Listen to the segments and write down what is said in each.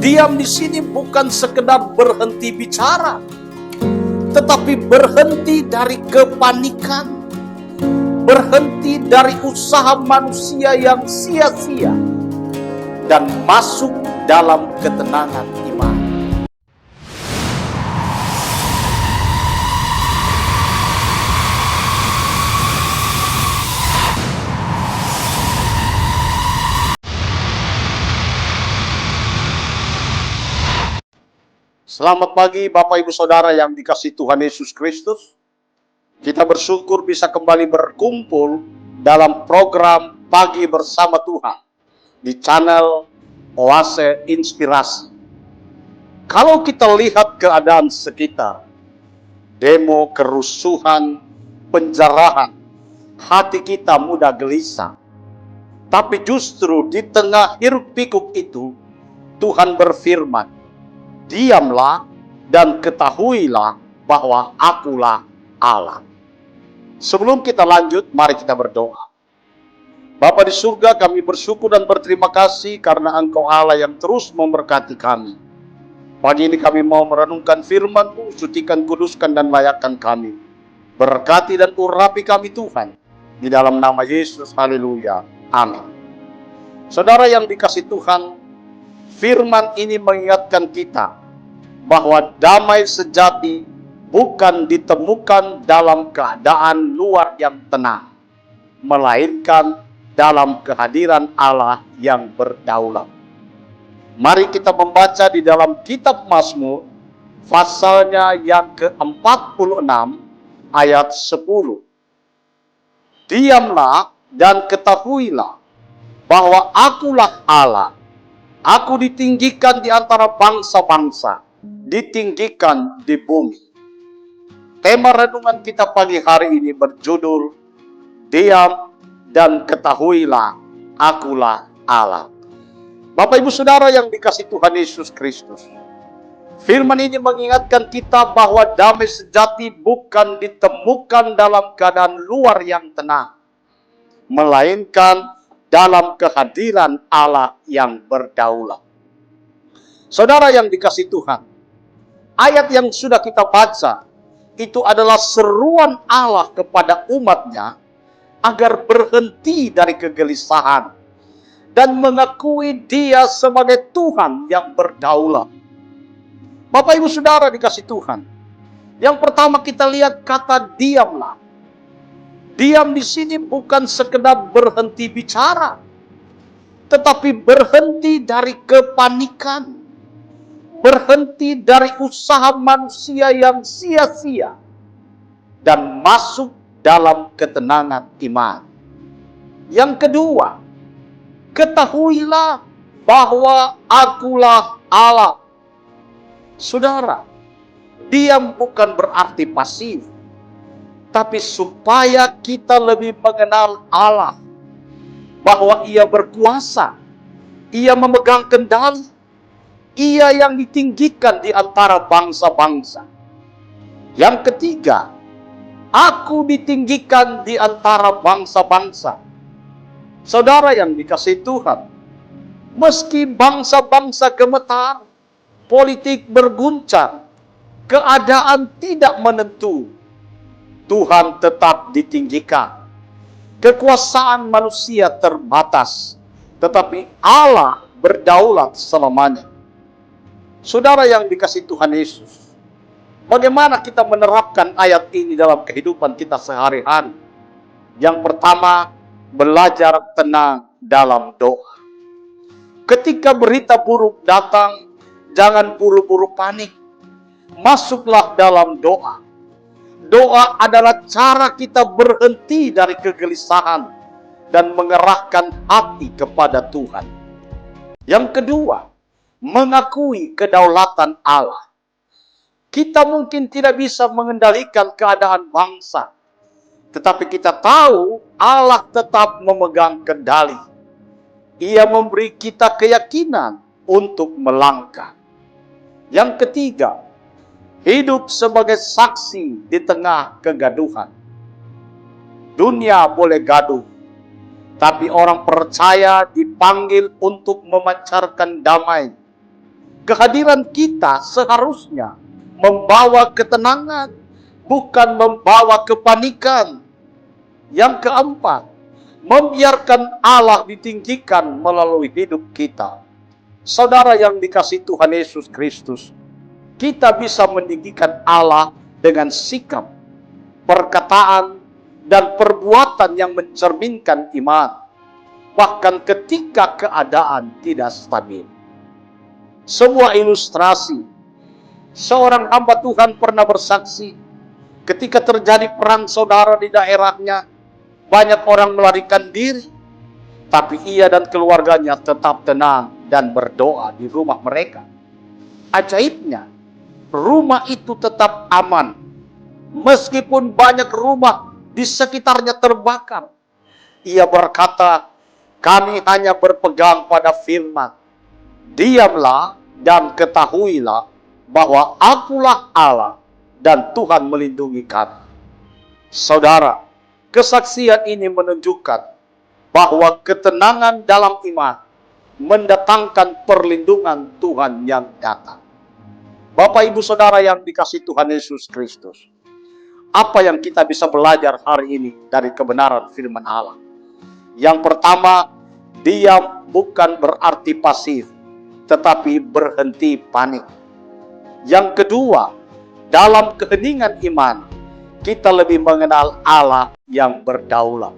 Diam di sini bukan sekedar berhenti bicara, tetapi berhenti dari kepanikan, berhenti dari usaha manusia yang sia-sia, dan masuk dalam ketenangan iman. Selamat pagi Bapak Ibu Saudara yang dikasihi Tuhan Yesus Kristus. Kita bersyukur bisa kembali berkumpul dalam program Pagi Bersama Tuhan di channel Oase Inspirasi. Kalau kita lihat keadaan sekitar, demo, kerusuhan, penjarahan, hati kita mudah gelisah. Tapi justru di tengah hiruk pikuk itu, Tuhan berfirman, "Diamlah dan ketahuilah bahwa Akulah Allah." Sebelum kita lanjut, mari kita berdoa. Bapa di surga, kami bersyukur dan berterima kasih karena Engkau Allah yang terus memberkati kami. Pagi ini kami mau merenungkan firman-Mu, sucikan, kuduskan, dan layakkan kami. Berkati dan urapi kami Tuhan. Di dalam nama Yesus, haleluya, amin. Saudara yang dikasihi Tuhan, firman ini mengingatkan kita bahwa damai sejati bukan ditemukan dalam keadaan luar yang tenang, melainkan dalam kehadiran Allah yang berdaulat. Mari kita membaca di dalam kitab Mazmur, pasalnya yang ke-46 ayat 10. "Diamlah dan ketahuilah bahwa Akulah Allah. Aku ditinggikan di antara bangsa-bangsa, ditinggikan di bumi." Tema renungan kita pagi hari ini berjudul, "Diam dan ketahuilah Akulah Allah." Bapak Ibu Saudara yang dikasihi Tuhan Yesus Kristus, firman ini mengingatkan kita bahwa damai sejati bukan ditemukan dalam keadaan luar yang tenang, melainkan dalam kehadiran Allah yang berdaulat. Saudara yang dikasihi Tuhan, ayat yang sudah kita baca itu adalah seruan Allah kepada umatnya agar berhenti dari kegelisahan dan mengakui Dia sebagai Tuhan yang berdaulat. Bapak Ibu Saudara dikasihi Tuhan, yang pertama kita lihat kata diamlah. Diam di sini bukan sekedar berhenti bicara, tetapi berhenti dari kepanikan, berhenti dari usaha manusia yang sia-sia, dan masuk dalam ketenangan iman. Yang kedua, ketahuilah bahwa Akulah Allah. Saudara, diam bukan berarti pasif, tapi supaya kita lebih mengenal Allah, bahwa Ia berkuasa, Ia memegang kendali, Ia yang ditinggikan di antara bangsa-bangsa. Yang ketiga, Aku ditinggikan di antara bangsa-bangsa. Saudara yang dikasihi Tuhan, meski bangsa-bangsa gemetar, politik berguncang, keadaan tidak menentu, Tuhan tetap ditinggikan. Kekuasaan manusia terbatas, tetapi Allah berdaulat selamanya. Saudara yang dikasihi Tuhan Yesus, bagaimana kita menerapkan ayat ini dalam kehidupan kita sehari-hari? Yang pertama, belajar tenang dalam doa. Ketika berita buruk datang, jangan buru-buru panik. Masuklah dalam doa. Doa adalah cara kita berhenti dari kegelisahan dan mengerahkan hati kepada Tuhan. Yang kedua, mengakui kedaulatan Allah. Kita mungkin tidak bisa mengendalikan keadaan bangsa, tetapi kita tahu Allah tetap memegang kendali. Ia memberi kita keyakinan untuk melangkah. Yang ketiga, hidup sebagai saksi di tengah kegaduhan. Dunia boleh gaduh, tapi orang percaya dipanggil untuk memancarkan damai. Kehadiran kita seharusnya membawa ketenangan, bukan membawa kepanikan. Yang keempat, membiarkan Allah ditinggikan melalui hidup kita. Saudara yang dikasihi Tuhan Yesus Kristus, kita bisa meninggikan Allah dengan sikap, perkataan, dan perbuatan yang mencerminkan iman, bahkan ketika keadaan tidak stabil. Sebuah ilustrasi, seorang hamba Tuhan pernah bersaksi, ketika terjadi perang saudara di daerahnya, banyak orang melarikan diri, tapi ia dan keluarganya tetap tenang dan berdoa di rumah mereka. Ajaibnya, rumah itu tetap aman, meskipun banyak rumah di sekitarnya terbakar. Ia berkata, kami hanya berpegang pada firman, diamlah dan ketahuilah bahwa akulah Allah dan Tuhan melindungi kami. Saudara, kesaksian ini menunjukkan bahwa ketenangan dalam iman mendatangkan perlindungan Tuhan yang nyata. Bapak, Ibu, Saudara yang dikasihi Tuhan Yesus Kristus, apa yang kita bisa belajar hari ini dari kebenaran firman Allah? Yang pertama, diam bukan berarti pasif, tetapi berhenti panik. Yang kedua, dalam keheningan iman, kita lebih mengenal Allah yang berdaulat.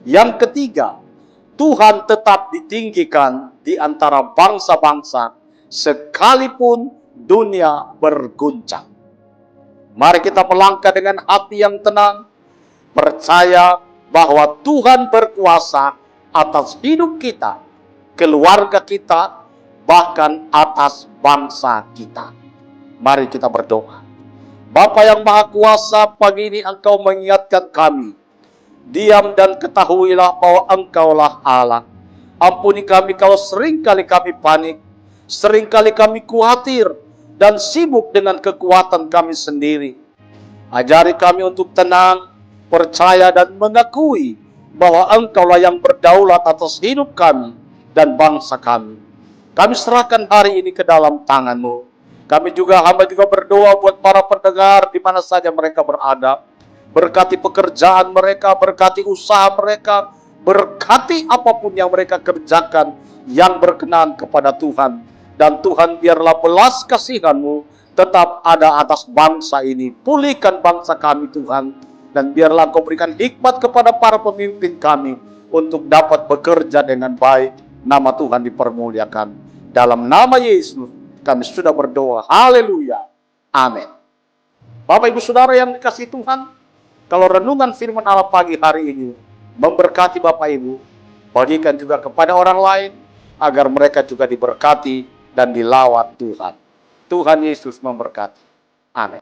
Yang ketiga, Tuhan tetap ditinggikan di antara bangsa-bangsa sekalipun dunia berguncang. Mari kita melangkah dengan hati yang tenang, percaya bahwa Tuhan berkuasa atas hidup kita, keluarga kita, bahkan atas bangsa kita. Mari kita berdoa. Bapa yang Maha Kuasa, pagi ini Engkau mengingatkan kami, diam dan ketahuilah bahwa Engkaulah Allah. Ampuni kami kalau seringkali kami panik, seringkali kami khawatir, dan sibuk dengan kekuatan kami sendiri. Ajari kami untuk tenang, percaya, dan mengakui bahwa Engkaulah yang berdaulat atas hidup kami dan bangsa kami. Kami serahkan hari ini ke dalam tangan-Mu. Kami juga, hamba juga berdoa buat para pendengar di mana saja mereka berada. Berkati pekerjaan mereka, berkati usaha mereka, berkati apapun yang mereka kerjakan yang berkenan kepada Tuhan. Dan Tuhan, biarlah belas kasihan-Mu tetap ada atas bangsa ini. Pulihkan bangsa kami, Tuhan. Dan biarlah Kau berikan hikmat kepada para pemimpin kami untuk dapat bekerja dengan baik. Nama Tuhan dipermuliakan. Dalam nama Yesus kami sudah berdoa. Haleluya. Amin. Bapak, Ibu, Saudara yang dikasihi Tuhan, kalau renungan firman Allah pagi hari ini memberkati Bapak Ibu, bagikan juga kepada orang lain agar mereka juga diberkati dan dilawat Tuhan. Tuhan Yesus memberkati. Amin.